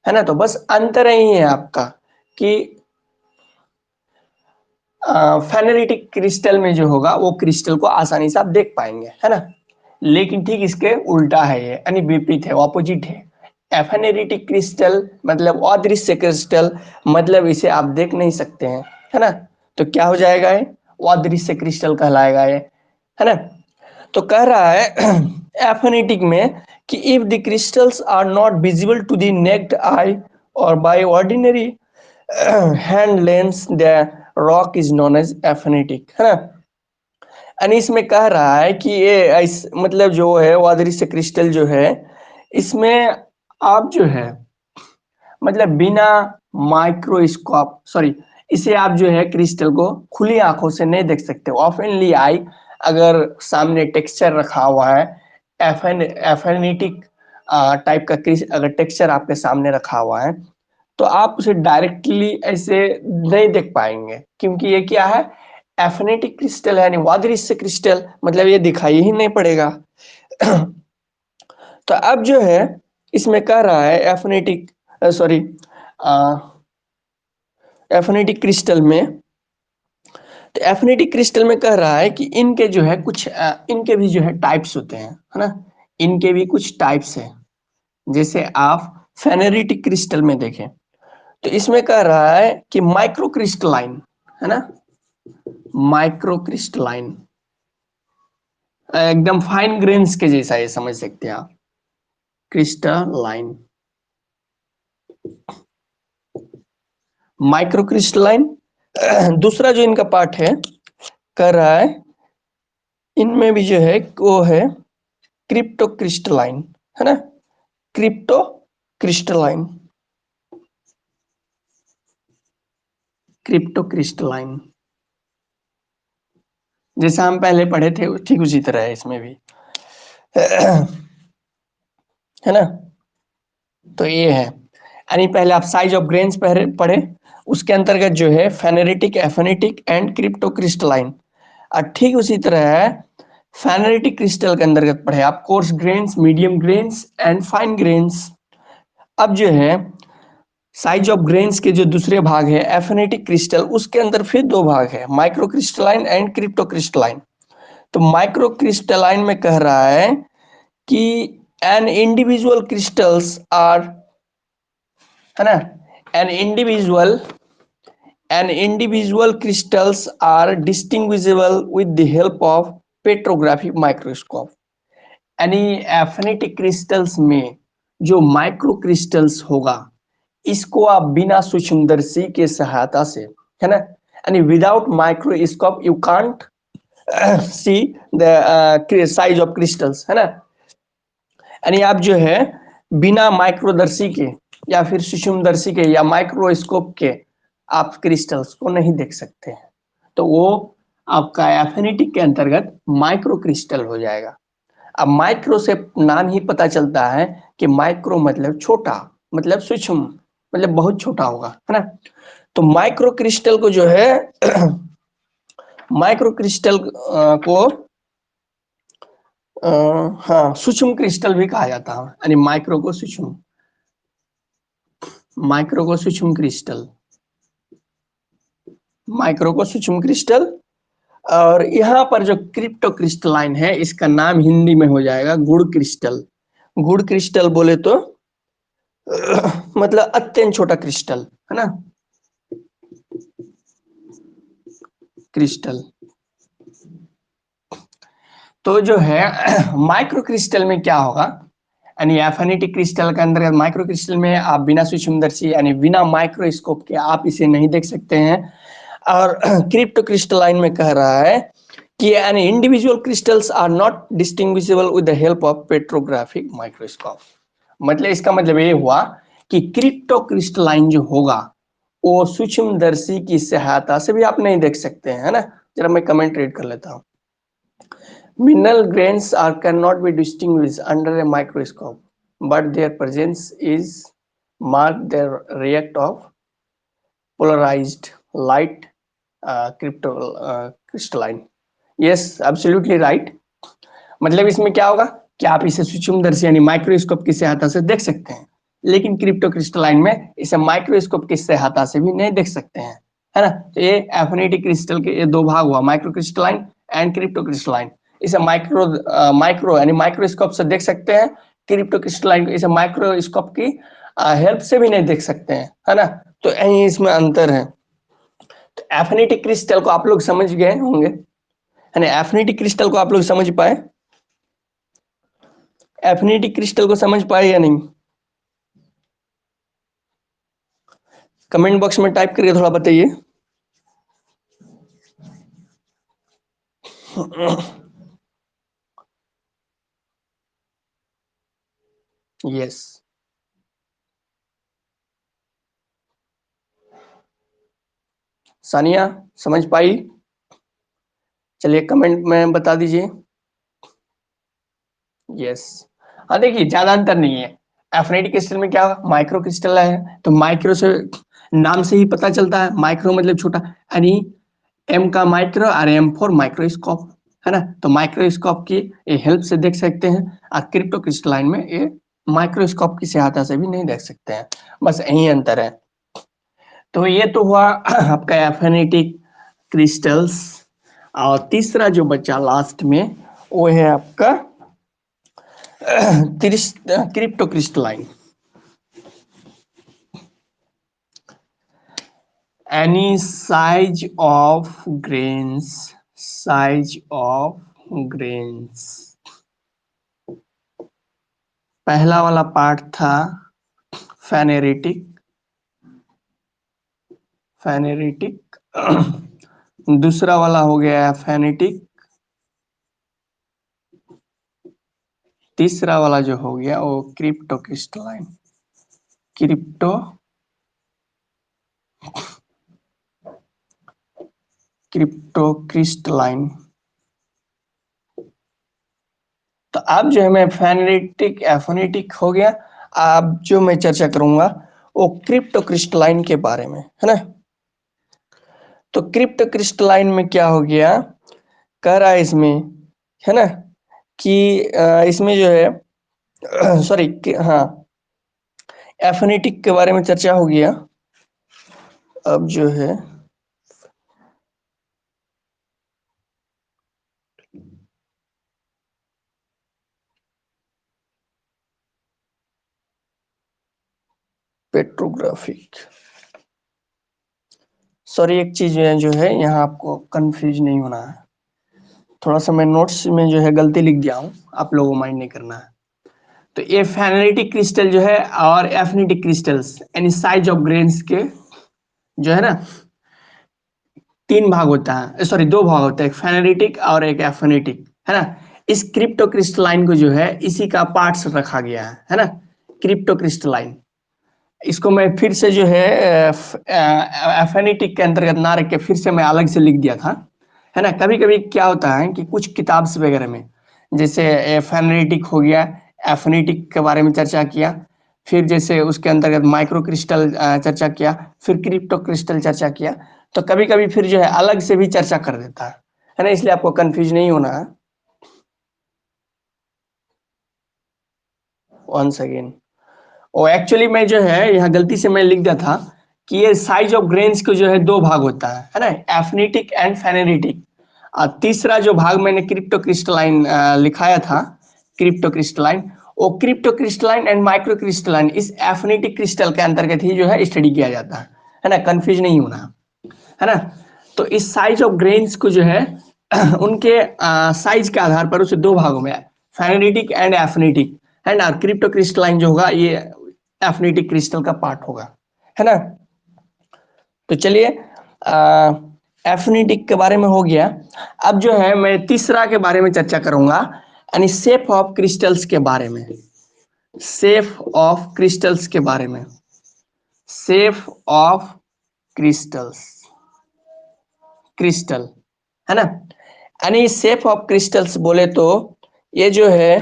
है ना। तो बस अंतर यही है आपका कि फेनेरिटिक क्रिस्टल में जो होगा वो क्रिस्टल को आसानी से आप देख पाएंगे, है ना। लेकिन ठीक इसके उल्टा है, ये यानी विपरीत है, ऑपोजिट है। एफेनेरिटिक क्रिस्टल मतलब अदृश्य क्रिस्टल, मतलब इसे आप देख नहीं सकते हैं, है ना। तो क्या हो जाएगा, ये अदृश्य क्रिस्टल कहलाएगा ये, है ना। तो कह रहा है एफेनेटिक में कि if the crystals are not visible to the naked eye और by ordinary hand lens the rock is known as aphanitic, है ना। यानी इसमें कह रहा है कि ये मतलब जो है वो अदृश्य क्रिस्टल जो है, इसमें आप जो है मतलब बिना माइक्रोस्कोप सॉरी इसे आप जो है क्रिस्टल को खुली आंखों से नहीं देख सकते। ओपनली आई अगर सामने टेक्सचर रखा हुआ है, एफेनेटिक टाइप का अगर टेक्सचर आपके सामने रखा हुआ है, तो आप उसे डायरेक्टली ऐसे नहीं देख पाएंगे, क्योंकि ये क्या है, एफेनेटिक क्रिस्टल है, यानी अदृश्य क्रिस्टल, मतलब ये दिखाई ही नहीं पड़ेगा। तो अब जो है इसमें कह रहा है एफेनेटिक सॉरी एफिनिटी क्रिस्टल में, तो एफिनिटी क्रिस्टल में कह रहा है कि इनके जो है कुछ इनके भी जो है टाइप्स होते हैं, है ना। इनके भी कुछ टाइप्स हैं। जैसे आप फेनेरिटिक क्रिस्टल में देखें तो इसमें कह रहा है कि माइक्रो क्रिस्टलाइन, है ना, माइक्रो क्रिस्टलाइन, एकदम फाइन ग्रेन्स के जैसा ये समझ सकते हैं आप, क्रिस्टलाइन, माइक्रो क्रिस्टलाइन। दूसरा जो इनका पार्ट है कह रहा है इनमें भी जो है वो है क्रिप्टो क्रिस्टलाइन, है ना, क्रिप्टो क्रिस्टलाइन, क्रिप्टो क्रिस्टलाइन, जैसा हम पहले पढ़े थे ठीक उसी तरह है इसमें भी, है ना। तो ये है, यानी पहले आप साइज ऑफ ग्रेन्स पढ़े, उसके अंतर्गत जो है फेनेरिटिक, एफेनेटिक एंड क्रिप्टो क्रिस्टलाइन, और ठीक उसी तरह है फेनेरिटिक क्रिस्टल के अंतर्गत पढ़े आप course grains, medium grains and fine grains. अब जो है साइज ऑफ ग्रेन्स के जो दूसरे भाग है एफिनिटी क्रिस्टल, उसके अंदर फिर दो भाग है, micro crystalline and crypto crystalline. तो माइक्रो क्रिस्टलाइन में कह रहा है कि एन इंडिविजुअल क्रिस्टल्स आर, है ना, an individual crystals are distinguishable with the help of petrographic microscope. यानी एफिनिटी क्रिस्टल्स में जो माइक्रो क्रिस्टल्स होगा, इसको आप बिना सूक्ष्मदर्शी के सहायता से, है ना, यानी without microscope you can't see the size of crystals, है ना। यानी आप जो है बिना माइक्रोदर्शी के या फिर सूक्ष्मदर्शी के या माइक्रोस्कोप के आप क्रिस्टल्स को नहीं देख सकते हैं। तो वो आपका एफिनिटी के अंतर्गत माइक्रो क्रिस्टल हो जाएगा। अब माइक्रो से नाम ही पता चलता है कि माइक्रो मतलब छोटा, मतलब सूक्ष्म, मतलब बहुत छोटा होगा, है ना। तो माइक्रो क्रिस्टल को जो है माइक्रो क्रिस्टल को हाँ सूक्ष्म क्रिस्टल भी कहा जाता है, यानी माइक्रो को सूक्ष्म, माइक्रो को सूक्ष्म क्रिस्टल, माइक्रो को सूक्ष्म क्रिस्टल। और यहाँ पर जो क्रिप्टो क्रिस्टलाइन है इसका नाम हिंदी में हो जाएगा गुड़ क्रिस्टल। गुड़ क्रिस्टल बोले तो मतलब अत्यंत छोटा क्रिस्टल, है ना, क्रिस्टल। तो जो है माइक्रो क्रिस्टल में क्या होगा, यानी एफिनिटी क्रिस्टल के अंदर माइक्रो क्रिस्टल में आप बिना सूक्ष्मदर्शी यानी बिना माइक्रोस्कोप के आप इसे नहीं देख सकते हैं। और क्रिप्टो क्रिस्टलाइन में कह रहा है कि an individual crystals are not distinguishable with the help of petrographic microscope. मतलब इसका मतलब ये हुआ कि क्रिप्टो क्रिस्टलाइन जो होगा वो सूक्ष्मदर्शी की सहायता से भी आप नहीं देख सकते हैं, है ना। जरा मैं कमेंट रीड कर लेता हूँ। Mineral grains are cannot be distinguished under a microscope, but their presence is marked their react of polarized light crystalline. Yes, absolutely right. मतलब इसमें क्या होगा कि आप इसे सूक्ष्मदर्शी यानी माइक्रोस्कोप की सहायता से देख सकते हैं, लेकिन क्रिप्टो क्रिस्टलाइन में इसे माइक्रोस्कोप की सहायता से भी नहीं देख सकते हैं, है ना। तो ये एफिनिटी क्रिस्टल के ये दो भाग हुआ, micro crystalline and crypto crystalline. इसे माइक्रो यानी माइक्रोस्कोप से देख सकते हैं, क्रिप्टो क्रिस्टलाइन को इसे माइक्रोस्कोप की हेल्प से भी नहीं देख सकते हैं, है ना। तो यही इसमें अंतर है। तो एफिनिटी क्रिस्टल को आप लोग समझ गए होंगे, है ना। एफिनिटी क्रिस्टल को आप लोग समझ पाए, एफिनिटी क्रिस्टल को समझ पाए या नहीं? कमेंट बॉक्स में टाइप करके थोड़ा बताइए। यस, सानिया समझ पाई? चलिए कमेंट में बता दीजिए। यस, हाँ देखिए ज्यादा अंतर नहीं है। एफिनिटी क्रिस्टल में क्या माइक्रो क्रिस्टल है, तो माइक्रो से नाम से ही पता चलता है, माइक्रो मतलब छोटा, यानी एम का माइक्रो और एम फॉर माइक्रोस्कोप, है ना। तो माइक्रोस्कोप की ये हेल्प से देख सकते हैं, और क्रिप्टो क्रिस्टलाइन में ये माइक्रोस्कोप की सहायता से भी नहीं देख सकते हैं, बस यही अंतर है। तो ये तो हुआ आपका एफिनिटी क्रिस्टल्स। और तीसरा जो बचा लास्ट में वो है आपका crypto crystalline. Any size of grains। पहला वाला पार्ट था फेनेरिटिक, फेनेरिटिक। दूसरा वाला हो गया फेनेटिक, तीसरा वाला जो हो गया वो crypto crystalline, crypto crypto crystalline. तो अब जो है मैं फेनेटिक एफोनेटिक हो गया, अब जो मैं चर्चा करूंगा वो क्रिप्टो क्रिस्टलाइन के बारे में, है ना। तो क्रिप्टो क्रिस्टलाइन में क्या हो गया, कह रहा है इसमें, है ना, कि इसमें जो है सॉरी, हाँ एफिनिटिक के बारे में चर्चा हो गया। अब जो है पेट्रोग्राफिक, सॉरी एक चीज जो है यहाँ आपको कंफ्यूज नहीं होना है, थोड़ा सा मैं नोट्स में जो है गलती लिख दिया हूँ, आप लोगों को माइंड नहीं करना है। तो ये फेनेटिक क्रिस्टल जो है और एफिनिटिक क्रिस्टल्स यानी साइज ऑफ ग्रेन्स के जो है ना तीन भाग होता है, सॉरी दो भाग होता है, एक फेनेटिक और एक एफिनिटिक, है ना। इस क्रिप्टो क्रिस्टलाइन को जो है इसी का पार्ट्स रखा गया है ना, क्रिप्टो क्रिस्टलाइन। इसको मैं फिर से जो है एफिनिटिक के अंतर्गत ना रख के फिर से मैं अलग से लिख दिया था, है ना। कभी कभी क्या होता है कि कुछ किताब से वगैरह में जैसे फेनेटिक हो गया, एफिनिटिक के बारे में चर्चा किया, फिर जैसे उसके अंतर्गत माइक्रो क्रिस्टल चर्चा किया, फिर क्रिप्टो क्रिस्टल चर्चा किया, तो कभी कभी फिर जो है अलग से भी चर्चा कर देता है ना, इसलिए आपको कंफ्यूज नहीं होना है। वंस अगेन और एक्चुअली मैं जो है यहाँ गलती से मैं लिख दिया था कि ये साइज ऑफ ग्रेन्स को जो है दो भाग होता है ना, एफिनिटिक एंड फेनेटिक। और तीसरा जो भाग मैंने क्रिप्टो क्रिस्टलाइन लिखाया था, क्रिप्टो क्रिस्टलाइन, वो crypto crystalline and micro crystalline इस एफिनिटिक क्रिस्टल के अंतर्गत ही जो है स्टडी किया जाता है ना, कंफ्यूज नहीं होना, है ना। तो इस साइज ऑफ ग्रेन्स को जो है उनके साइज के आधार पर उसे दो भागों में, फेनेटिक एंड एफिनिटिक, है ना। क्रिप्टो क्रिस्टलाइन जो होगा ये एफिनिटिक क्रिस्टल का पार्ट होगा, है ना। तो चलिए एफिनिटिक के बारे में हो गया। अब जो है मैं तीसरा के बारे में चर्चा करूंगा, यानी शेप ऑफ क्रिस्टल्स के बारे में, शेप ऑफ क्रिस्टल्स के बारे में, शेप ऑफ क्रिस्टल्स, क्रिस्टल, है ना। यानी शेप ऑफ क्रिस्टल्स बोले तो ये जो है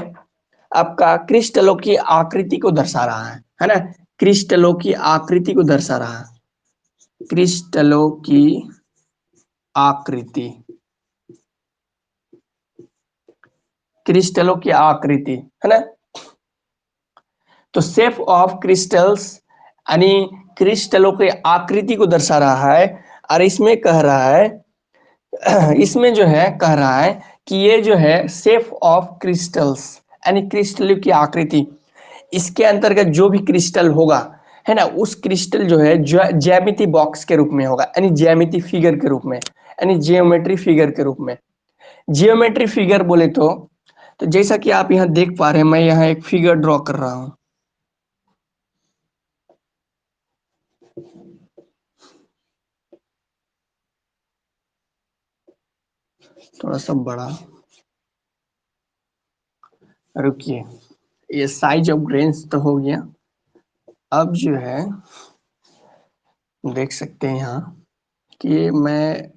आपका क्रिस्टलों की आकृति को दर्शा रहा है ना, क्रिस्टलों की आकृति को दर्शा रहा है, क्रिस्टलों की आकृति, क्रिस्टलों की आकृति, है ना। तो शेप ऑफ क्रिस्टल्स यानी क्रिस्टलों की आकृति को दर्शा रहा है। और इसमें कह रहा है इसमें जो है कह रहा है कि ये जो है शेप ऑफ क्रिस्टल्स यानी क्रिस्टल की आकृति, इसके अंतर्गत जो भी क्रिस्टल होगा है ना, उस क्रिस्टल जो है ज्यामिति बॉक्स के रूप में होगा, यानी ज्यामिति फिगर के रूप में, यानी जियोमेट्री फिगर के रूप में। जियोमेट्री फिगर बोले तो जैसा कि आप यहाँ देख पा रहे हैं, मैं यहाँ एक फिगर ड्रॉ कर रहा हूं। थोड़ा सा बड़ा, रुकिए, ये साइज ऑफ ग्रेन्स तो हो गया। अब जो है देख सकते हैं यहाँ कि मैं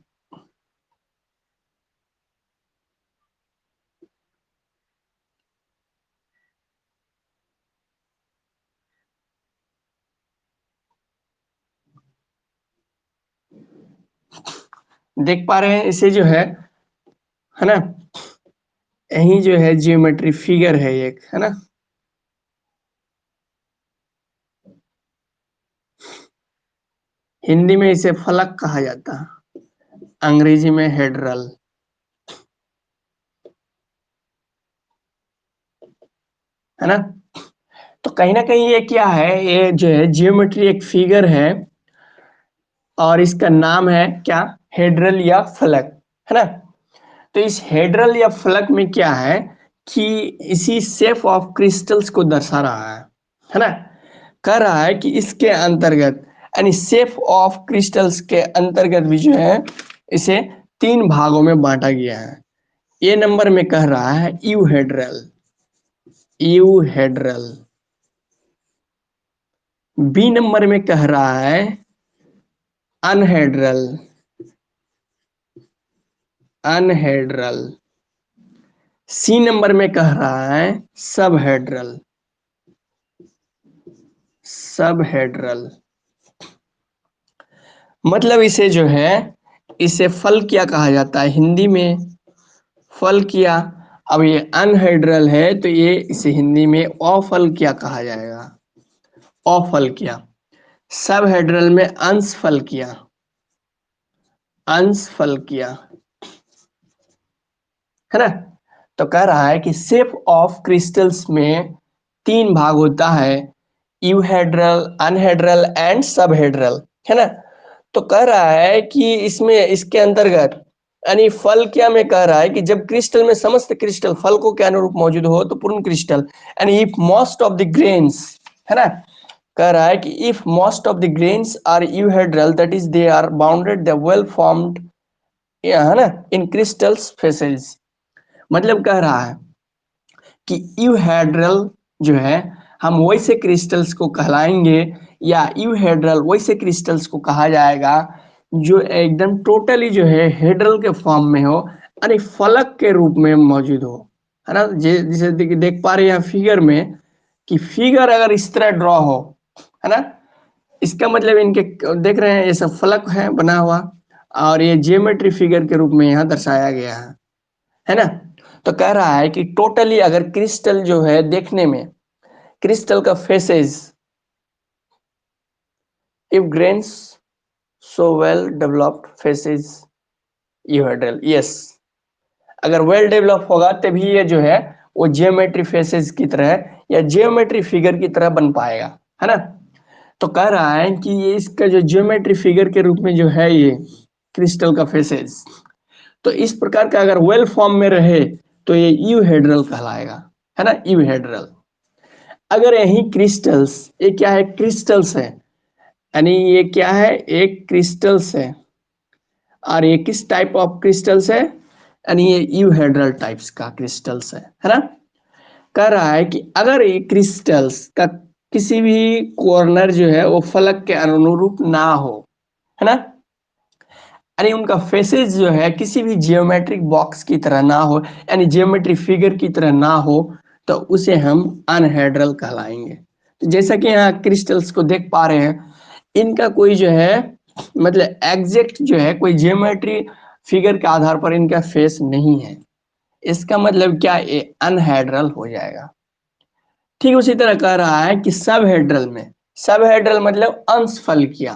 देख पा रहे हैं इसे जो है ना, यही जो है जियोमेट्री फिगर है एक, है ना। हिंदी में इसे फलक कहा जाता है, अंग्रेजी में हेड्रल, है ना। तो कहीं ना कहीं ये क्या है, ये जो है जियोमेट्री एक फिगर है और इसका नाम है क्या, हेड्रल या फलक, है ना। तो इस हेड्रल या फलक में क्या है कि इसी शेप ऑफ क्रिस्टल्स को दर्शा रहा है ना। कह रहा है कि इसके अंतर्गत यानी शेप ऑफ क्रिस्टल्स के अंतर्गत भी जो है इसे 3 भागों में बांटा गया है। ए नंबर में कह रहा है यूहेड्रल, यूहेड्रल। बी नंबर में कह रहा है अनहेड्रल, अनहेड्रल। सी नंबर में कह रहा है सबहेड्रल, सबहेड्रल। मतलब इसे जो है इसे फल क्या कहा जाता है हिंदी में, फल किया। अब ये अनहेड्रल है तो ये इसे हिंदी में अफल क्या कहा जाएगा, अफल किया। सब हेड्रल में अंश फल किया, अंश फल किया, है ना। तो कह रहा है कि शेप ऑफ क्रिस्टल्स में 3 भाग होता है, यूहेड्रल, अनहेड्रल एंड सबहेड्रल, है ना। तो कह रहा है कि इसमें इसके अंतर्गत यानी फल क्या में कह रहा है कि जब क्रिस्टल में समस्त क्रिस्टल फल को के अनुरूप मौजूद हो तो पूर्ण क्रिस्टल, यानी if most of the grains, है ना। कह रहा है कि if most of the grains are euhedral that is they are bounded the well formed, है ना, इन क्रिस्टल्स फेसेस। मतलब कह रहा है कि यूहेड्रल जो है हम वैसे क्रिस्टल्स को कहलाएंगे या यूहेड्रल वैसे क्रिस्टल्स को कहा जाएगा जो एकदम टोटली जो है हेड्रल के फॉर्म में हो, यानी फलक के रूप में मौजूद हो, है ना। जैसे देख पा रहे हैं फिगर में कि फिगर अगर इस तरह ड्रॉ हो, है ना, इसका मतलब इनके देख रहे हैं ये सब फलक है बना हुआ और ये जियोमेट्री फिगर के रूप में यहाँ दर्शाया गया है ना। तो कह रहा है कि टोटली अगर क्रिस्टल जो है देखने में क्रिस्टल का faces, if grains so well developed faces euhedral, yes, अगर वेल डेवलप होगा तभी ये जो है वो जियोमेट्री फेसेस की तरह या जियोमेट्री फिगर की तरह बन पाएगा, है ना। तो कह रहा है कि ये इसका जो जियोमेट्री फिगर के रूप में जो है ये क्रिस्टल का फेसेस, तो इस प्रकार का अगर वेल फॉर्म में रहे तो ये यूहेड्रल कहलाएगा, है ना, यूहेड्रल। अगर यही क्रिस्टल्स, ये क्या है, क्रिस्टल्स है, यानी ये क्या है, एक क्रिस्टल्स है और ये किस टाइप ऑफ क्रिस्टल्स है, यानी ये यूहेड्रल टाइप्स का क्रिस्टल्स है ना। कह रहा है कि अगर ये क्रिस्टल्स का किसी भी कॉर्नर जो है वो फलक के अनुरूप ना हो, है ना, यानी उनका फेसेस जो है किसी भी जियोमेट्रिक बॉक्स की तरह ना हो, यानी जियोमेट्री फिगर की तरह ना हो, तो उसे हम अनहेड्रल कहलाएंगे। तो जैसा कि यहाँ क्रिस्टल्स को देख पा रहे हैं, इनका कोई जो है मतलब एग्जैक्ट जो है कोई जियोमेट्री फिगर के आधार पर इनका फेस नहीं है, इसका मतलब क्या, ये अनहेड्रल हो जाएगा। ठीक उसी तरह कह रहा है कि सब हेड्रल में, सब हेड्रल मतलब अंश फलकियां,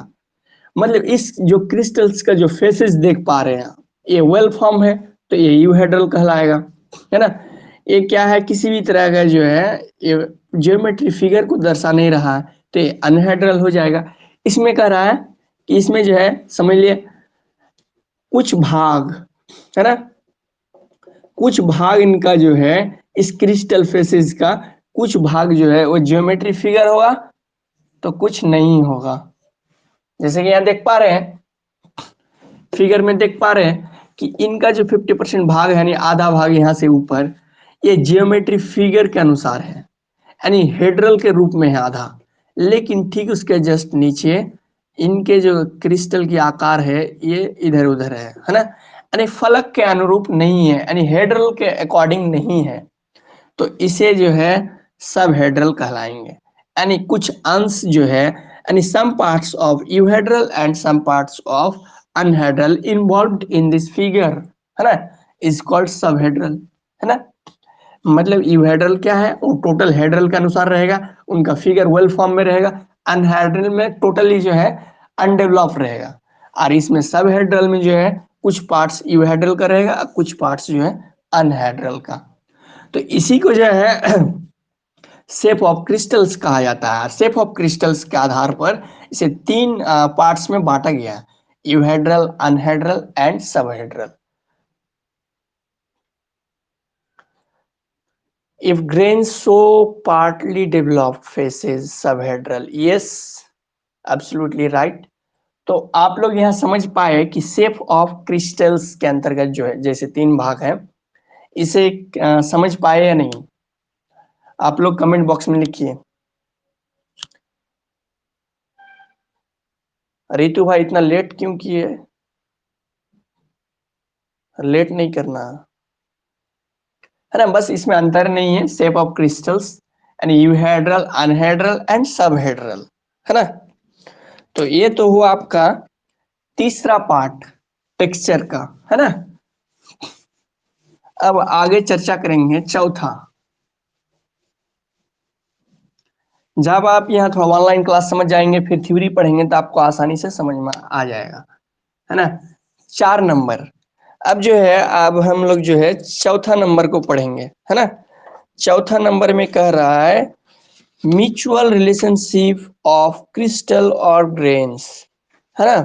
मतलब इस जो क्रिस्टल्स का जो फेसेस देख पा रहे हैं ये वेल फॉर्म है तो ये यूहेड्रल कहलाएगा, है ना। ये क्या है, किसी भी तरह का जो है ये ज्योमेट्री फिगर को दर्शा नहीं रहा है तो ये अनहेड्रल हो जाएगा। इसमें कह रहा है कि इसमें जो है समझ लिए कुछ भाग, है ना, कुछ भाग इनका जो है इस क्रिस्टल फेसेस का कुछ भाग जो है वो ज्योमेट्री फिगर होगा तो कुछ नहीं होगा। जैसे कि यहाँ देख पा रहे हैं, फिगर में देख पा रहे हैं कि इनका जो 50% भाग है यानी आधा भाग यहाँ से ऊपर ये जियोमेट्री फिगर के अनुसार है यानी हेड्रल के रूप में है आधा, लेकिन ठीक उसके जस्ट नीचे इनके जो क्रिस्टल की आकार है ये इधर उधर है ना, यानी फलक के अनुरूप नहीं है यानी हेड्रल के अकॉर्डिंग नहीं है, तो इसे जो है सब हेड्रल कहलाएंगे। यानी कुछ अंश जो है यानी some parts of euhedral and some parts of anhedral involved in this figure, है ना, इज कॉल्ड सब हेड्रल, है ना। मतलब यूहेड्रल क्या है, वो टोटल हेड्रल के अनुसार रहेगा, उनका फिगर वेल फॉर्म में रहेगा, अनहेड्रल में टोटली जो है अनडेवलप रहेगा, और इसमें सब हेड्रल में जो है कुछ पार्ट्स यूहेड्रल का रहेगा कुछ पार्ट्स जो है अनहेड्रल का। तो इसी को जो है शेप ऑफ क्रिस्टल्स कहा जाता है। शेप ऑफ क्रिस्टल्स के आधार पर इसे तीन पार्ट्स में बांटा गया है, यूहेड्रल, अनहेड्रल and सबहेड्रल। If grains show partly developed faces, subhedral, yes, absolutely right। तो आप लोग यहाँ समझ पाए कि शेप ऑफ क्रिस्टल्स के अंतर्गत जो है जैसे तीन भाग है, इसे समझ पाए या नहीं, आप लोग कमेंट बॉक्स में लिखिए। रितु भाई इतना लेट क्यों किए, लेट नहीं करना, है ना। बस इसमें अंतर नहीं है, शेप ऑफ क्रिस्टल्स यानी यूहेड्रल, अनहेड्रल एंड सबहेड्रल, है ना। तो ये तो हुआ आपका तीसरा पार्ट टेक्सचर का, है ना। अब आगे चर्चा करेंगे चौथा। जब आप यहाँ थोड़ा ऑनलाइन क्लास समझ जाएंगे फिर थ्योरी पढ़ेंगे तो आपको आसानी से समझ में आ जाएगा, है ना। 4 नंबर, अब जो है अब हम लोग जो है चौथा नंबर को पढ़ेंगे, है ना। चौथा नंबर में कह रहा है म्यूचुअल रिलेशनशिप ऑफ क्रिस्टल और ग्रेन्स, है ना,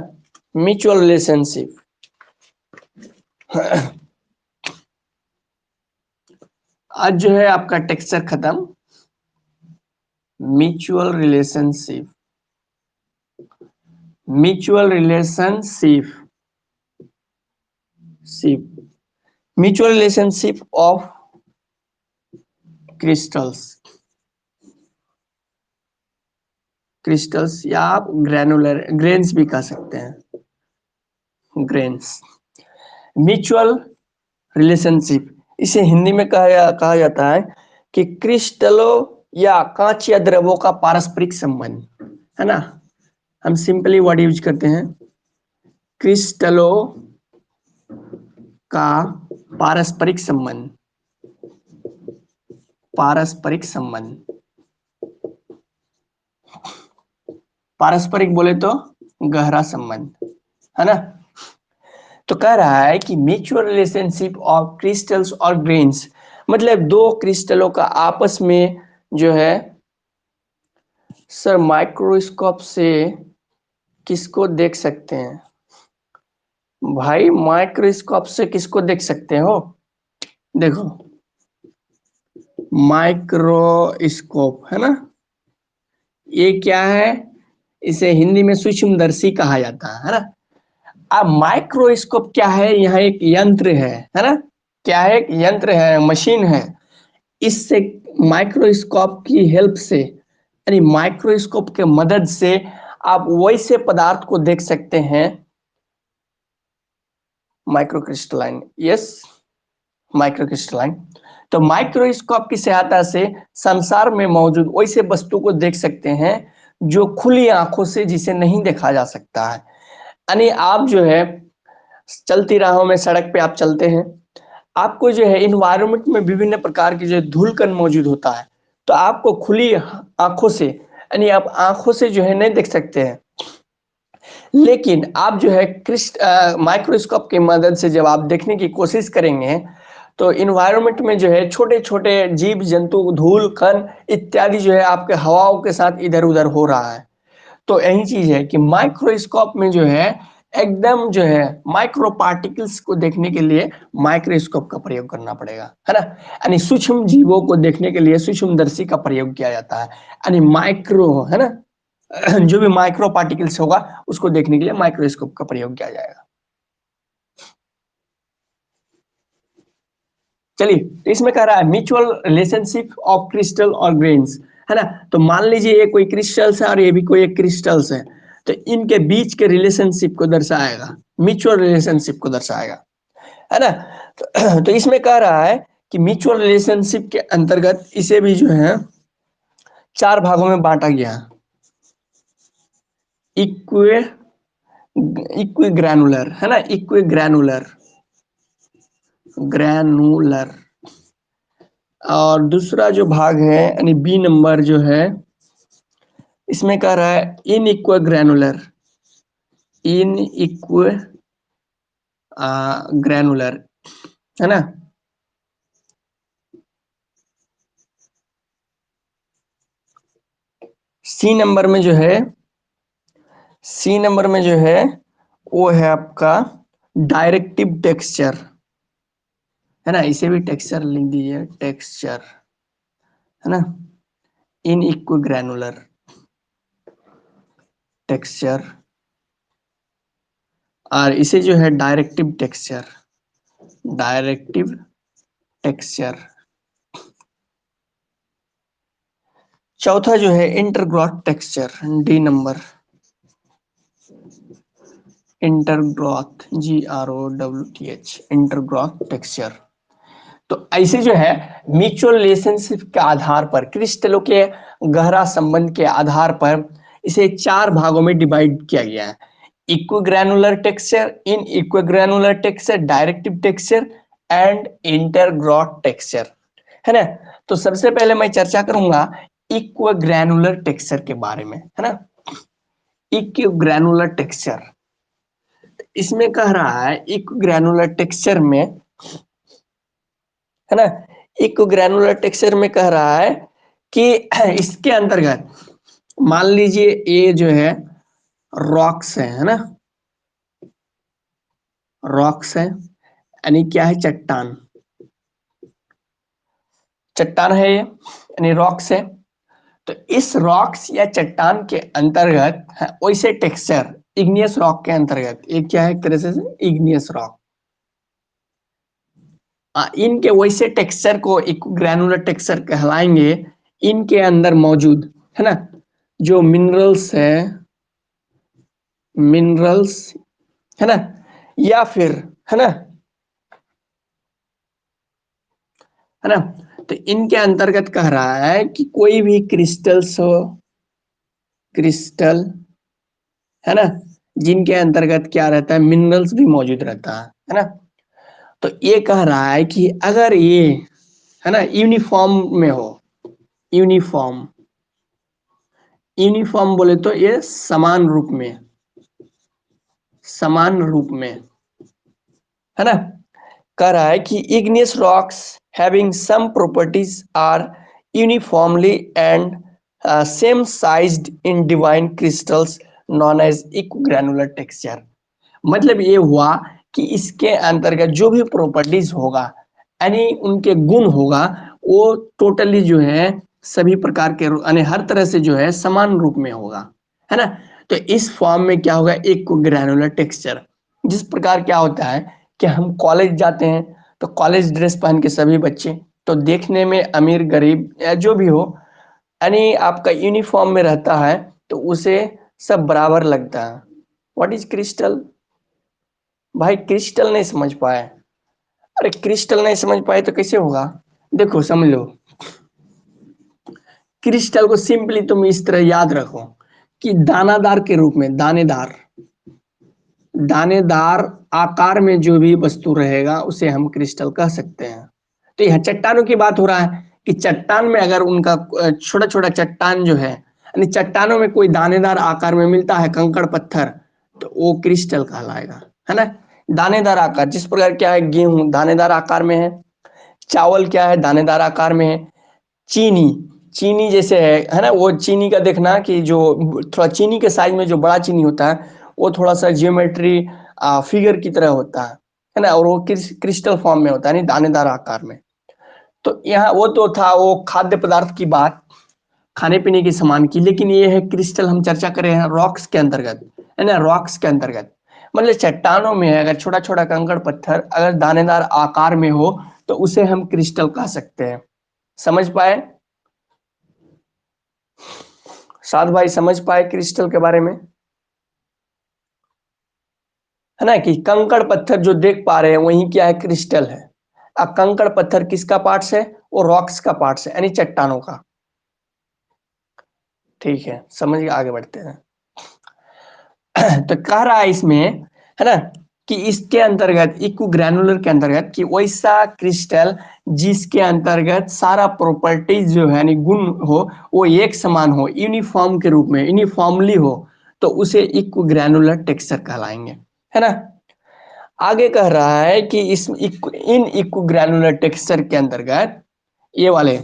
म्यूचुअल रिलेशनशिप। आज जो है आपका टेक्सचर खत्म, mutual relationship, mutual relationship, mutual relationship of crystals, crystals या आप ग्रेनुलर ग्रेन्स भी कह सकते हैं, ग्रेन्स। म्यूचुअल रिलेशनशिप इसे हिंदी में कहा जाता है कि क्रिस्टलों या कांच या द्रवों का पारस्परिक संबंध, है ना। हम सिंपली वर्ड यूज करते हैं क्रिस्टलों का पारस्परिक संबंध, पारस्परिक संबंध, पारस्परिक बोले तो गहरा संबंध, है ना। तो कह रहा है कि म्यूचुअल रिलेशनशिप ऑफ क्रिस्टल्स और ग्रेन्स मतलब दो क्रिस्टलों का आपस में जो है, सर माइक्रोस्कोप से किसको देख सकते हैं भाई, माइक्रोस्कोप से किसको देख सकते हो, देखो माइक्रोस्कोप, है ना, ये क्या है, इसे हिंदी में सूक्ष्मदर्शी कहा जाता है ना। अब माइक्रोस्कोप क्या है, यहाँ एक यंत्र है ना, क्या है, एक यंत्र है, मशीन है। इससे माइक्रोस्कोप की हेल्प से यानी माइक्रोस्कोप के मदद से आप वैसे पदार्थ को देख सकते हैं, माइक्रोक्रिस्टलाइन, यस, माइक्रोक्रिस्टलाइन। तो माइक्रोस्कोप की सहायता से संसार में मौजूद वैसे वस्तु को देख सकते हैं जो खुली आंखों से जिसे नहीं देखा जा सकता है। यानी आप जो है चलती राहों में सड़क पे आप चलते हैं, आपको जो है इन्वायरमेंट में विभिन्न प्रकार की जो धूल कण मौजूद होता है, तो आपको खुली आंखों से, यानी आप आंखों से जो है नहीं देख सकते हैं, लेकिन आप जो है माइक्रोस्कोप की मदद से जब आप देखने की कोशिश करेंगे तो इन्वायरमेंट में जो है छोटे छोटे जीव जंतु, धूल कण इत्यादि जो है आपके हवाओं के साथ इधर उधर हो रहा है। तो यही चीज है कि माइक्रोस्कोप में जो है एकदम जो है माइक्रो पार्टिकल्स को देखने के लिए माइक्रोस्कोप का प्रयोग करना पड़ेगा, है ना। यानी सूक्ष्म जीवों को देखने के लिए सूक्ष्मदर्शी का प्रयोग किया जाता है, यानी माइक्रो, है ना। जो भी माइक्रो पार्टिकल्स होगा उसको देखने के लिए माइक्रोस्कोप का प्रयोग किया जाएगा। चलिए, तो इसमें कह रहा है म्यूचुअल रिलेशनशिप ऑफ क्रिस्टल और ग्रेन्स, है ना। तो मान लीजिए ये कोई क्रिस्टल्स है और ये भी कोई एक क्रिस्टल्स है, तो इनके बीच के रिलेशनशिप को दर्शाएगा, म्यूचुअल रिलेशनशिप को दर्शाएगा, है ना। तो इसमें कह रहा है कि म्यूचुअल रिलेशनशिप के अंतर्गत इसे भी जो है चार भागों में बांटा गया। इक्वे इक्वी ग्रैनुलर, है ना, इक्वी ग्रैनुलर, ग्रैनुलर। और दूसरा जो भाग है यानी बी नंबर जो है, इसमें कह रहा है इन इक्व ग्रैनुलर, इन इक्व ग्रैनुलर, है ना। सी नंबर में जो है, सी नंबर में जो है वो है आपका डायरेक्टिव टेक्सचर, है ना। इसे भी टेक्सचर लिख दीजिए, टेक्सचर, है ना। इन इक्व ग्रैनुलर टेक्सचर, और इसे जो है डायरेक्टिव टेक्सचर, डायरेक्टिव टेक्सचर। चौथा जो है intergrowth texture, D number, intergrowth, GROWTH, intergrowth texture. तो ऐसे जो है म्यूचुअल रिलेशनशिप के आधार पर, क्रिस्टलों के गहरा संबंध के आधार पर इसे चार भागों में डिवाइड किया गया है। Equigranular texture, in equigranular texture, directive texture and intergrowth texture, है ना। तो सबसे पहले मैं चर्चा करूंगा इक्विग्रैनुलर टेक्सचर के बारे में, है ना। इक्विग्रैनुलर टेक्सचर, इसमें कह रहा है इक्विग्रैनुलर टेक्सचर में, है ना, इक्विग्रैनुलर टेक्सचर में कह रहा है कि इसके अंतर्गत मान लीजिए ये जो है रॉक्स है ना, रॉक्स है, यानी क्या है, चट्टान, चट्टान है ये, यानी रॉक्स है। तो इस रॉक्स या चट्टान के अंतर्गत वैसे टेक्सचर इग्नियस रॉक के अंतर्गत, एक क्या है एक तरह से इग्नियस रॉक, इनके वैसे टेक्सचर को एक ग्रैनुलर टेक्सचर कहलाएंगे। इनके अंदर मौजूद, है ना, जो मिनरल्स है, मिनरल्स, है ना, या फिर, है ना, है ना। तो इनके अंतर्गत कह रहा है कि कोई भी क्रिस्टल्स हो, क्रिस्टल, है ना, जिनके अंतर्गत क्या रहता है, मिनरल्स भी मौजूद रहता है ना। तो ये कह रहा है कि अगर ये, है ना, यूनिफॉर्म में हो, यूनिफॉर्म, यूनिफॉर्म बोले तो ये समान रूप में, समान रूप में, है ना। कह रहा है कि igneous rocks having some properties are uniformly and same sized in divine crystals known as equigranular texture। मतलब ये हुआ कि इसके अंतर्गत जो भी प्रॉपर्टीज होगा, यानी उनके गुण होगा, वो टोटली जो है सभी प्रकार के, यानी हर तरह से जो है समान रूप में होगा, है ना। तो इस फॉर्म में क्या होगा, एक ग्रैनुलर टेक्सचर। जिस प्रकार क्या होता है कि हम कॉलेज जाते हैं तो कॉलेज ड्रेस पहन के सभी बच्चे, तो देखने में अमीर गरीब या जो भी हो, यानी आपका यूनिफॉर्म में रहता है, तो उसे सब बराबर लगता है। What is crystal? भाई क्रिस्टल नहीं समझ पाए? अरे क्रिस्टल नहीं समझ पाए तो कैसे होगा, देखो समझ लो। क्रिस्टल को सिंपली तुम इस तरह याद रखो कि दानादार के रूप में, दानेदार, दानेदार आकार में जो भी वस्तु रहेगा उसे हम क्रिस्टल कह सकते हैं। तो यह चट्टानों की बात हो रहा है कि चट्टान में अगर उनका छोटा छोटा चट्टान जो है, यानी चट्टानों में कोई दानेदार आकार में मिलता है कंकड़ पत्थर, तो वो क्रिस्टल कहलाएगा, है ना। दानेदार आकार, जिस प्रकार क्या है, गेहूं दानेदार आकार में है, चावल क्या है, दानेदार आकार में है, चीनी, चीनी जैसे है ना, वो चीनी का देखना कि जो थोड़ा चीनी के साइज में जो बड़ा चीनी होता है वो थोड़ा सा जियोमेट्री फिगर की तरह होता है ना, और वो क्रिस्टल फॉर्म में होता है, यानी दानेदार आकार में। तो यहाँ वो तो था वो खाद्य पदार्थ की बात, खाने पीने के सामान की, लेकिन ये है क्रिस्टल हम चर्चा कर रहे हैं रॉक्स के अंतर्गत, है ना, रॉक्स के अंतर्गत। मतलब चट्टानों में अगर छोटा छोटा कंकड़ पत्थर अगर दानेदार आकार में हो तो उसे हम क्रिस्टल कह सकते हैं। समझ पाए साध भाई, समझ पाए क्रिस्टल के बारे में, है ना, कि कंकड़ पत्थर जो देख पा रहे हैं वही क्या है, क्रिस्टल है। अब कंकड़ पत्थर किसका पार्ट्स है, वो रॉक्स का पार्ट्स है, यानी चट्टानों का। ठीक है, समझ के आगे बढ़ते हैं। तो कह रहा है इसमें, है ना, कि इसके अंतर्गत इक्व ग्रैनुलर के अंतर्गत कि वैसा क्रिस्टल जिसके अंतर्गत सारा प्रॉपर्टीज जो है यानी गुण हो वो एक समान हो, यूनिफॉर्म के रूप में, यूनिफॉर्मली हो, तो उसे इक्व ग्रैनुलर टेक्सचर कहलाएंगे, है ना। आगे कह रहा है कि इन इक्व ग्रैनुलर टेक्सचर के अंतर्गत ये वाले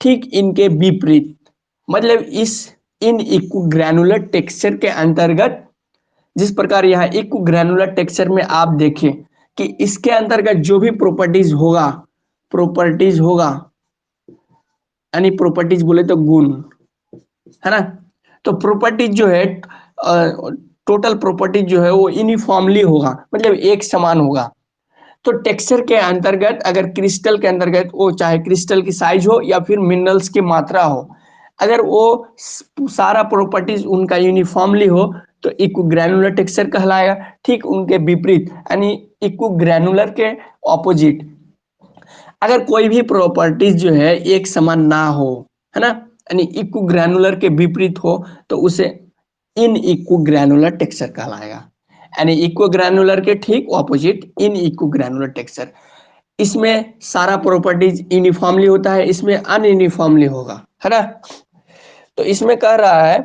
ठीक इनके विपरीत, मतलब इस इन इक्व ग्रैनुलर टेक्सचर के अंतर्गत जिस प्रकार यहाँ इक्व ग्रैनुलर टेक्सचर में आप देखें कि इसके अंतर्गत जो भी प्रॉपर्टीज होगा यानी प्रॉपर्टीज बोले तो गुण, है ना। तो प्रॉपर्टीज जो है टोटल प्रॉपर्टीज जो है वो यूनिफॉर्मली होगा, मतलब एक समान होगा। तो टेक्सचर के अंतर्गत अगर क्रिस्टल के अंतर्गत वो चाहे क्रिस्टल की साइज हो या फिर मिनरल्स की मात्रा हो, अगर वो सारा प्रॉपर्टीज उनका यूनिफॉर्मली हो तो इक्व ग्रैनुलर टेक्सचर कहलाएगा। ठीक उनके विपरीत यानी इक्व ग्रैनुलर के ऑपोजिट अगर कोई भी प्रॉपर्टीज जो है एक समान ना हो, है ना, यानी इक्व ग्रैनुलर के विपरीत हो, तो उसे इन इक्व ग्रैनुलर टेक्सचर कहलाएगा, यानी इक्व ग्रैनुलर के ठीक ऑपोजिट इन इक्व ग्रैनुलर टेक्सचर। इसमें सारा प्रॉपर्टीज यूनिफॉर्मली होता है, इसमें अनयूनिफॉर्मली होगा, है ना। तो इसमें कह रहा है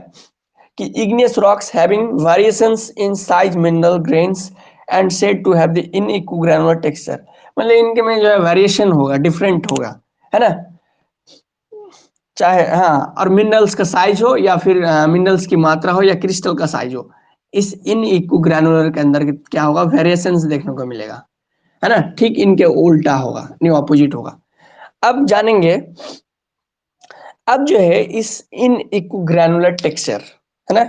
कि igneous rocks having variations in size, mineral grains and said to have the unequal granular texture, मतलब इनके में जो है वेरिएशन होगा, डिफरेंट होगा, है ना, चाहे हाँ, और मिनरल्स का साइज हो या फिर मिनरल्स की मात्रा हो या क्रिस्टल का साइज हो, इस इन इक्व ग्रैनुलर के अंदर क्या होगा, वेरिएशंस देखने को मिलेगा, है ना। ठीक इनके उल्टा होगा, नहीं ऑपोजिट होगा। अब जानेंगे, अब जो है इस इन इक्व ग्रैनुलर टेक्सचर, है ना,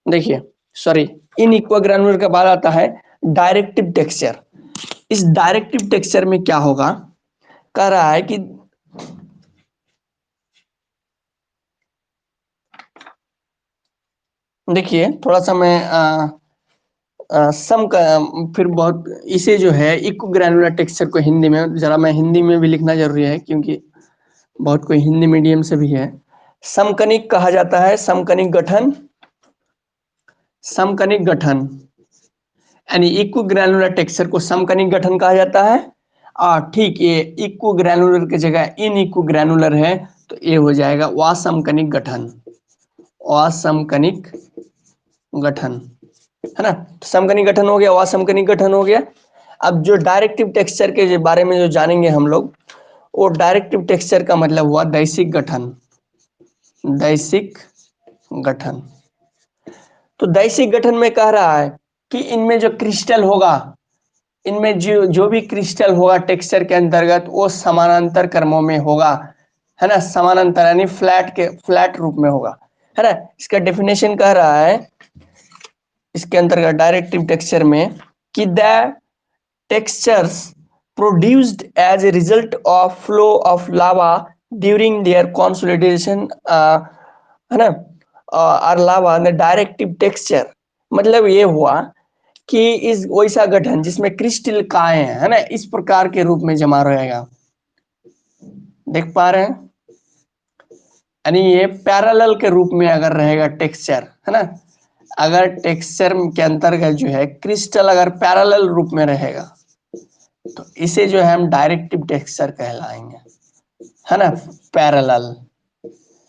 देखिए सॉरी, इन इक्वा ग्रैनुलर के बाद आता है डायरेक्टिव टेक्सचर। इस डायरेक्टिव टेक्सचर में क्या होगा, कह रहा है कि देखिए थोड़ा सा मैं सम का फिर बहुत इसे जो है इक्व ग्रैनुलर टेक्सचर को हिंदी में जरा मैं हिंदी में भी लिखना जरूरी है क्योंकि बहुत कोई हिंदी मीडियम से भी है। समकनिक कहा जाता है, समकनिक गठन, समकनिक गठन यानी इक्व ग्रैनुलर टेक्सचर को समकनिक गठन कहा जाता है। और ठीक ये इक्व ग्रैनुलर की जगह इन इक्व ग्रैनुलर है तो ये हो जाएगा वासमकनिक गठन, वासमकनिक गठन, है ना। तो समकनिक गठन हो गया, वासमकनिक गठन हो गया। अब जो डायरेक्टिव टेक्सचर के बारे में जो जानेंगे हम लोग, वो डायरेक्टिव टेक्सचर का मतलब हुआ दैशिक गठन, दैशिक गठन। तो दैशिक गठन में कह रहा है कि इनमें जो क्रिस्टल होगा, इनमें जो जो भी क्रिस्टल होगा टेक्सचर के अंतर्गत वो समानांतर क्रमों में होगा, है ना, समानांतर यानी फ्लैट रूप में होगा, है ना। इसका डेफिनेशन कह रहा है इसके अंतर्गत डायरेक्टिव टेक्सचर में कि the textures produced as a result of flow of lava during their consolidation, है ना, और लावा द डायरेक्टिव टेक्सचर, मतलब ये हुआ कि इस वैसा गठन जिसमें क्रिस्टल काय है ना, इस प्रकार के रूप में जमा रहेगा, देख पा रहे हैं, यानी ये पैरेलल के रूप में अगर रहेगा टेक्सचर, है ना, अगर टेक्सचर के अंतर्गत जो है क्रिस्टल अगर पैरेलल रूप में रहेगा, तो इसे जो है हम डायरेक्टिव टेक्सचर कहलाएंगे, है ना, पैरेलल,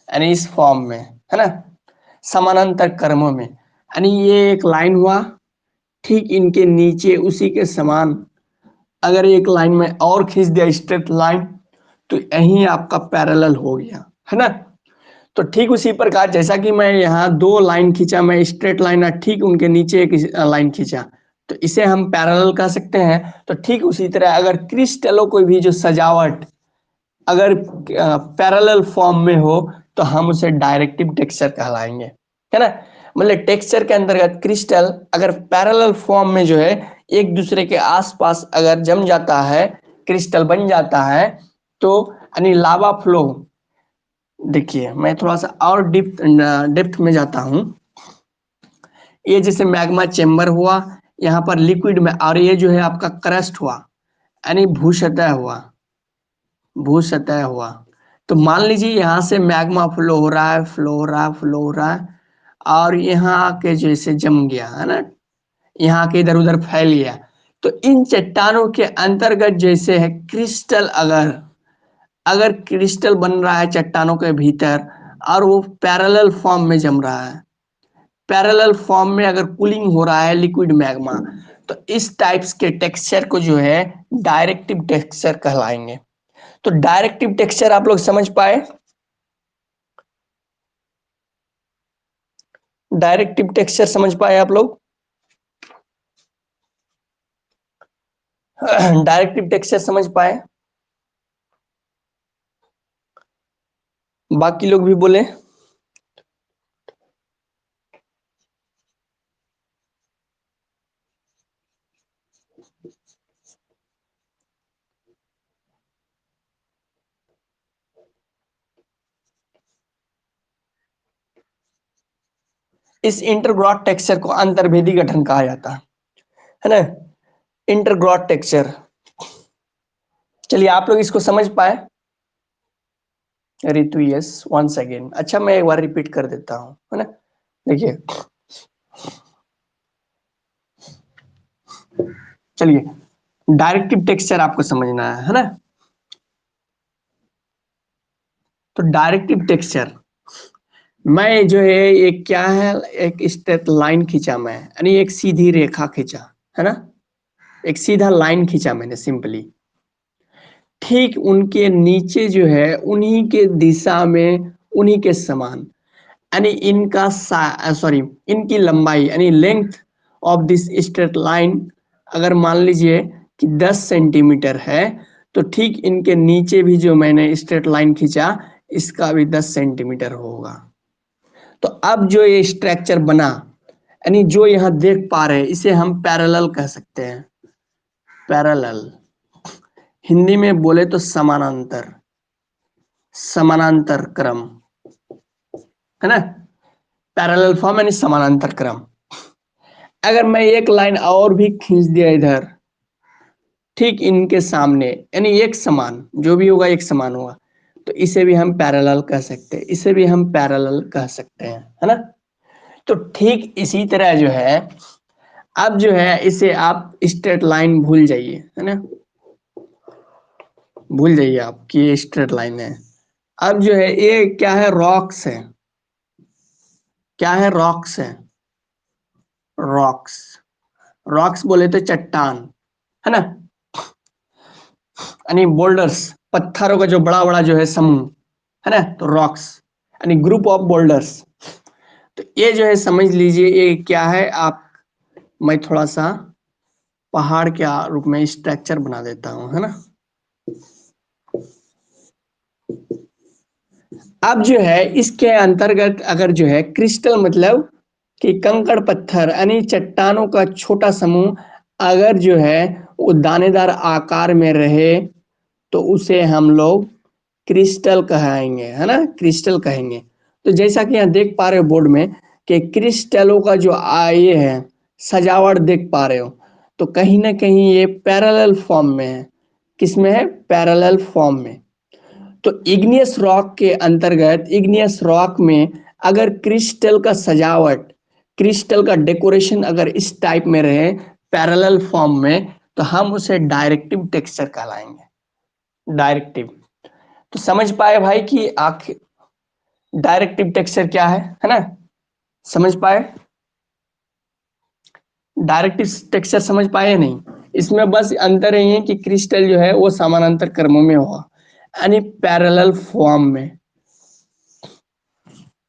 यानी इस फॉर्म में, है ना, समानांतर क्रमों में, यानी ये एक लाइन हुआ, ठीक इनके नीचे उसी के समान अगर एक लाइन में और खींच दिया स्ट्रेट लाइन, तो यही आपका पैरेलल हो गया, है ना। तो ठीक उसी प्रकार जैसा कि मैं यहाँ दो लाइन खींचा, मैं स्ट्रेट लाइन, ठीक उनके नीचे एक लाइन खींचा, तो इसे हम पैरेलल कह सकते हैं। तो ठीक उसी तरह अगर क्रिस्टलों को भी जो सजावट अगर पैरेलल फॉर्म में हो, तो हम उसे डायरेक्टिव टेक्सचर कहलाएंगे, है ना। मतलब टेक्सचर के अंतर्गत क्रिस्टल अगर पैरेलल फॉर्म में जो है एक दूसरे के आसपास अगर जम जाता है, क्रिस्टल बन जाता है, तो यानी लावा फ्लो, देखिए मैं थोड़ा सा और डेप्थ में जाता हूं। ये जैसे मैग्मा चेम्बर हुआ, यहाँ पर लिक्विड में, और ये जो है आपका क्रस्ट हुआ, यानी भूसतह हुआ, भूसतह हुआ। तो मान लीजिए यहाँ से मैग्मा फ्लो हो रहा है, फ्लो हो रहा है, फ्लो हो रहा है, और यहाँ आके जैसे जम गया, है ना, यहाँ के इधर उधर फैल गया। तो इन चट्टानों के अंतर्गत जैसे है क्रिस्टल, अगर अगर क्रिस्टल बन रहा है चट्टानों के भीतर और वो पैरेलल फॉर्म में जम रहा है, पैरेलल फॉर्म में अगर कूलिंग हो रहा है लिक्विड मैग्मा, तो इस टाइप्स के टेक्सचर को जो है डायरेक्टिव टेक्सचर कहलाएंगे। तो डायरेक्टिव टेक्सचर आप लोग समझ पाए, डायरेक्टिव टेक्सचर समझ पाए आप लोग? डायरेक्टिव टेक्सचर समझ पाए? बाकी लोग भी बोले। इस इंटरग्रॉस टेक्सचर को अंतर्भेदी गठन कहा जाता है ना, इंटरग्रॉस टेक्सचर। चलिए आप लोग इसको समझ पाए? ऋतु यस, वंस अगेन। अच्छा मैं एक बार रिपीट कर देता हूँ, है ना। देखिए चलिए, डायरेक्टिव टेक्सचर आपको समझना है ना। तो डायरेक्टिव टेक्सचर, मैं जो है एक क्या है, एक स्ट्रेट लाइन खींचा मैं, यानी एक सीधी रेखा खींचा, है ना, एक सीधा लाइन खींचा मैंने सिंपली, ठीक उनके नीचे जो है उन्हीं के दिशा में, उन्हीं के समान, यानी इनका सॉरी इनकी लंबाई यानी length of this straight line अगर मान लीजिए कि 10 सेंटीमीटर है, तो ठीक इनके नीचे भी जो मैंने स्ट्रेट लाइन खींचा, इसका भी 10 सेंटीमीटर होगा। तो अब जो ये स्ट्रक्चर बना, यानी जो यहाँ देख पा रहे हैं, इसे हम पैरेलल कह सकते हैं, पैरेलल। हिंदी में बोले तो समानांतर, समानांतर क्रम, है ना, पैरेलल फॉर्म यानी समानांतर क्रम। अगर मैं एक लाइन और भी खींच दिया इधर, ठीक इनके सामने, यानी एक समान, जो भी होगा एक समान होगा, तो इसे भी हम पैरेलल कह सकते हैं, इसे भी हम पैरेलल कह सकते हैं, है ना। तो ठीक इसी तरह जो है, अब जो है इसे आप स्ट्रेट लाइन भूल जाइए, है ना, भूल जाइए आप कि ये स्ट्रेट लाइन है। अब जो है ये क्या है, रॉक्स है, क्या है, रॉक्स है, रॉक्स, रॉक्स बोले तो चट्टान, है ना, यानी बोल्डर्स, पत्थरों का जो बड़ा बड़ा जो है समूह, है ना, तो रॉक्स यानी ग्रुप ऑफ बोल्डर्स। तो ये जो है समझ लीजिए ये क्या है, आप, मैं थोड़ा सा पहाड़ के रूप में स्ट्रक्चर बना देता हूँ, है ना। अब जो है इसके अंतर्गत अगर जो है क्रिस्टल मतलब कि कंकड़ पत्थर यानी चट्टानों का छोटा समूह अगर जो है वो दानेदार आकार में रहे, तो उसे हम लोग क्रिस्टल कहेंगे, है ना, क्रिस्टल कहेंगे। तो जैसा कि यहाँ देख पा रहे हो बोर्ड में कि क्रिस्टलों का जो ये है सजावट देख पा रहे हो, तो कहीं ना कहीं ये पैरेलल फॉर्म में है। किसमें है, पैरेलल फॉर्म में। तो इग्नियस रॉक के अंतर्गत, इग्नियस रॉक में अगर क्रिस्टल का सजावट, क्रिस्टल का डेकोरेशन अगर इस टाइप में रहे पैरेलल फॉर्म में, तो हम उसे डायरेक्टिव टेक्सचर कहलाएंगे। डायरेक्टिव। तो समझ पाए भाई कि आखिर डायरेक्टिव टेक्सचर क्या है ना? समझ पाए? डायरेक्टिव टेक्सचर समझ पाए या नहीं? इसमें बस अंतर यही है कि क्रिस्टल जो है वो समानांतर क्रमों में होगा, यानी पैरेलल फॉर्म में,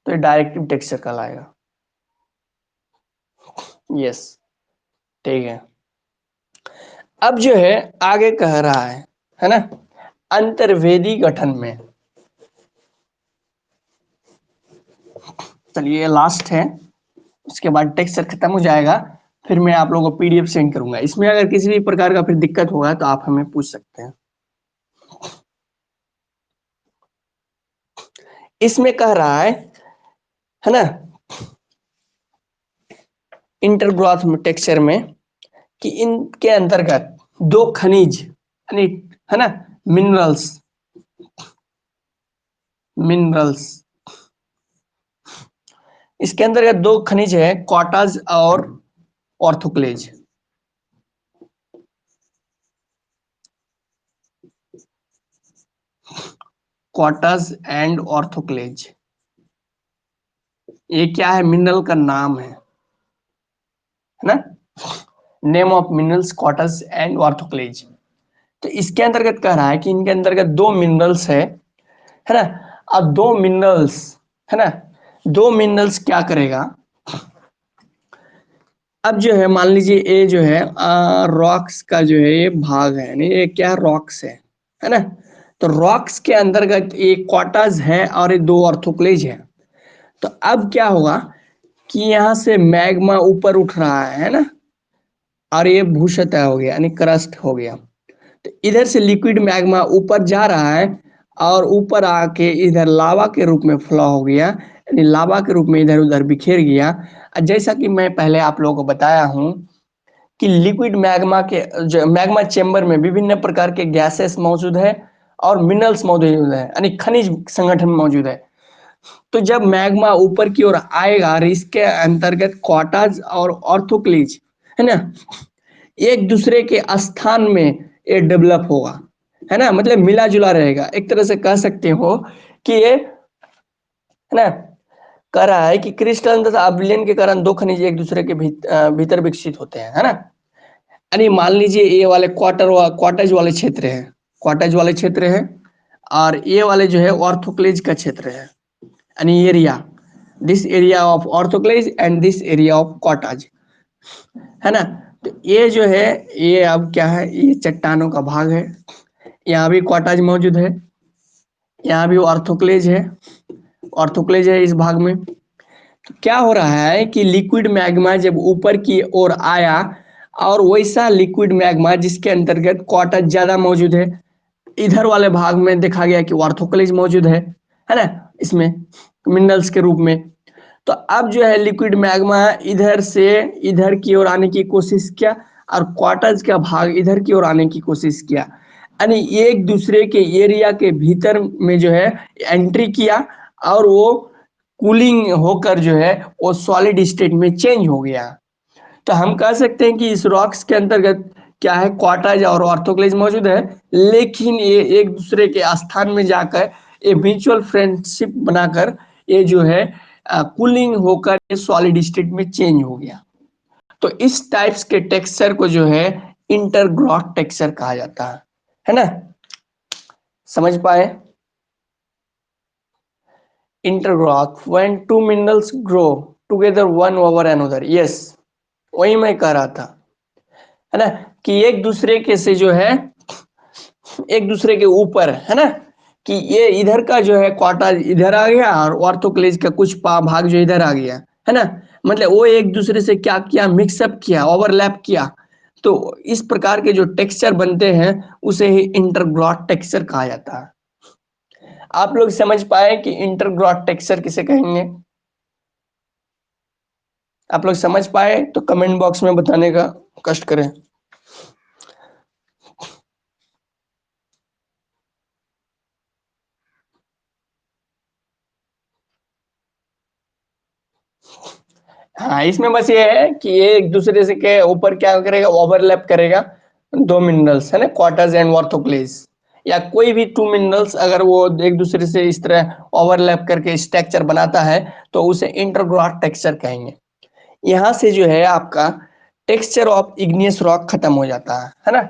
तो ये डायरेक्टिव टेक्सचर कहलाएगा। यस, ठीक है। अब जो है आगे कह रहा है ना, अंतर्वेदी गठन में। चलिए ये लास्ट है, उसके बाद टेक्सचर खत्म हो जाएगा, फिर मैं आप लोगों को पीडीएफ सेंड करूंगा। इसमें अगर किसी भी प्रकार का फिर दिक्कत होगा तो आप हमें पूछ सकते हैं। इसमें कह रहा है ना, इंटरग्रोथ टेक्सचर में, कि इनके अंतर्गत दो खनिज, यानी है ना, मिनरल्स, मिनरल्स, इसके अंतर्गत दो खनिज है, क्वार्टाज और ऑर्थोक्लेज। क्वार्टाज एंड ऑर्थोक्लेज, ये क्या है? मिनरल का नाम है ना? Name of minerals quartz and orthoclase. तो इसके अंतर्गत कह रहा है कि इनके अंतर्गत दो मिनरल्स है ना? अब दो मिनरल्स, है ना, दो मिनरल्स क्या करेगा? अब जो है मान लीजिए ये जो है रॉक्स का जो है ये भाग है, यानी ये क्या, रॉक्स है ना? तो रॉक्स के अंतर्गत एक क्वार्टाज है और ये दो ऑर्थोक्लेज है। तो अब क्या होगा कि यहाँ से मैग्मा ऊपर उठ रहा है ना, और ये भूसतह हो गया, यानी क्रस्ट हो गया। तो इधर से लिक्विड मैग्मा ऊपर जा रहा है और ऊपर आके इधर लावा के रूप में फ्लो हो गया, यानी लावा के रूप में इधर उधर बिखेर गया। जैसा कि मैं पहले आप लोगों को बताया हूं कि लिक्विड मैग्मा के जो मैग्मा चेंबर में विभिन्न प्रकार के गैसेस मौजूद है और मिनरल्स मौजूद है, यानी खनिज संगठन मौजूद है। तो जब मैग्मा ऊपर की ओर आएगा और इसके अंतर्गत क्वार्टाज और ऑर्थोक्लीज, है ना, एक दूसरे के स्थान में ये डेवलप होगा, है ना, मतलब मिला जुला रहेगा। एक तरह से कह सकते हो कि ये, है ना, कह रहा है कि क्रिस्टल तथा अवलयन के कारण दो खनिज एक दूसरे के भीतर विकसित होते हैं, है ना। यानी मान लीजिए ये वाले क्वार्टाज वाले क्षेत्र है, क्वार्टाज वाले क्षेत्र है, और ये वाले जो है ऑर्थोक्लेज का क्षेत्र है, यानी area, this area of orthoclase and this area of quartz, है ना। तो ये जो है ये अब क्या है, ये चट्टानों का भाग है, यहाँ भी क्वार्टाज मौजूद है, यहाँ भी ऑर्थोक्लेज है, ऑर्थोक्लेज है इस भाग में। तो क्या हो रहा है कि लिक्विड मैग्मा जब ऊपर की ओर आया, और वैसा लिक्विड मैग्मा जिसके अंतर्गत क्वार्टाज ज्यादा मौजूद है, इधर वाले भाग में देखा गया कि ऑर्थोक्लेज मौजूद है ना, इसमें मिनरल्स के रूप में। तो अब जो है लिक्विड मैग्मा इधर से इधर की ओर आने की कोशिश किया, और क्वार्टर्स का भाग इधर की ओर आने की कोशिश किया, यानी एक दूसरे के एरिया के भीतर में जो है एंट्री किया, और वो कूलिंग होकर जो है वो सॉलिड स्टेट में चेंज हो गया। तो हम कह सकते हैं कि इस रॉक्स के अंतर्गत क्या है, क्वार्टाज और ऑर्थोक्लेज मौजूद है, लेकिन ये एक दूसरे के स्थान में जाकर ये म्यूचुअल फ्रेंडशिप बनाकर ये जो है कूलिंग होकर सॉलिड स्टेट में चेंज हो गया। तो इस टाइप्स के टेक्सचर को जो है इंटरग्रॉथ टेक्सचर कहा जाता है ना। समझ पाए? Intergrowth when two minerals grow together one over another, yes, वही मैं कह रहा था, है ना, कि एक दूसरे के से जो है एक दूसरे के ऊपर, है ना, कि ये इधर का जो है क्वार्टा इधर आ गया और ऑर्थोक्लेज का कुछ भाग जो इधर आ गया, है ना, मतलब वो एक दूसरे से क्या किया, मिक्सअप किया, ओवरलैप किया। तो इस प्रकार के जो टेक्सचर बनते हैं उसे ही इंटरग्रॉथ टेक्सचर कहा जाता है। आप लोग समझ पाए कि इंटरग्रॉथ टेक्सचर किसे कहेंगे? आप लोग समझ पाए तो कमेंट बॉक्स में बताने का कष्ट करें। हाँ, इसमें बस ये है कि ये एक दूसरे से के ऊपर क्या करेगा, ओवरलैप करेगा, दो मिनरल्स है ना, क्वार्टज एंड ऑर्थोक्लेज, या कोई भी टू मिनरल्स अगर वो एक दूसरे से इस तरह ओवरलैप करके स्ट्रक्चर बनाता है तो उसे इंटरग्राफ टेक्सचर कहेंगे। यहाँ से जो है आपका टेक्सचर ऑफ इग्नियस रॉक खत्म हो जाता है ना,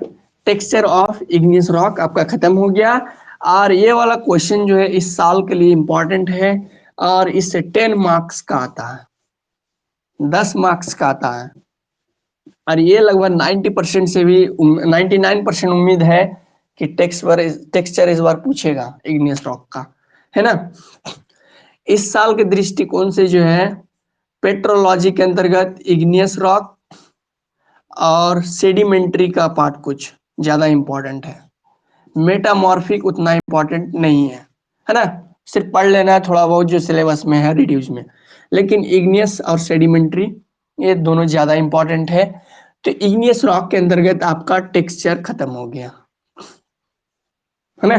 टेक्सचर ऑफ इग्नियस रॉक आपका खत्म हो गया। और ये वाला क्वेश्चन जो है इस साल के लिए इंपॉर्टेंट है और इससे 10 मार्क्स का आता है, 10 मार्क्स का आता है। और ये लगभग 90% से भी 99% उम्मीद है कि टेक्सचर इस बार पूछेगा इग्नियस रॉक का, है ना। इस साल के दृष्टिकोण से जो है पेट्रोलॉजी के अंतर्गत इग्नियस रॉक और सेडिमेंट्री का पार्ट कुछ ज्यादा इंपॉर्टेंट है, मेटामॉर्फिक उतना इंपॉर्टेंट नहीं है ना, सिर्फ पढ़ लेना है थोड़ा बहुत जो सिलेबस में है रिड्यूस में। लेकिन इग्नियस और सेडिमेंट्री ये दोनों ज्यादा इंपॉर्टेंट है। तो इग्नियस रॉक के अंतर्गत आपका टेक्सचर खत्म हो गया, है ना।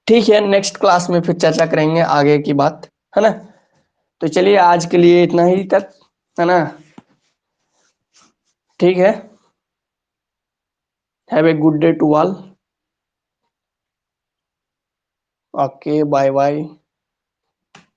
ठीक है, नेक्स्ट क्लास में फिर चर्चा करेंगे आगे की बात, है ना। तो चलिए आज के लिए इतना ही तक, है ना। ठीक है, have a good day to all. Okay, bye bye.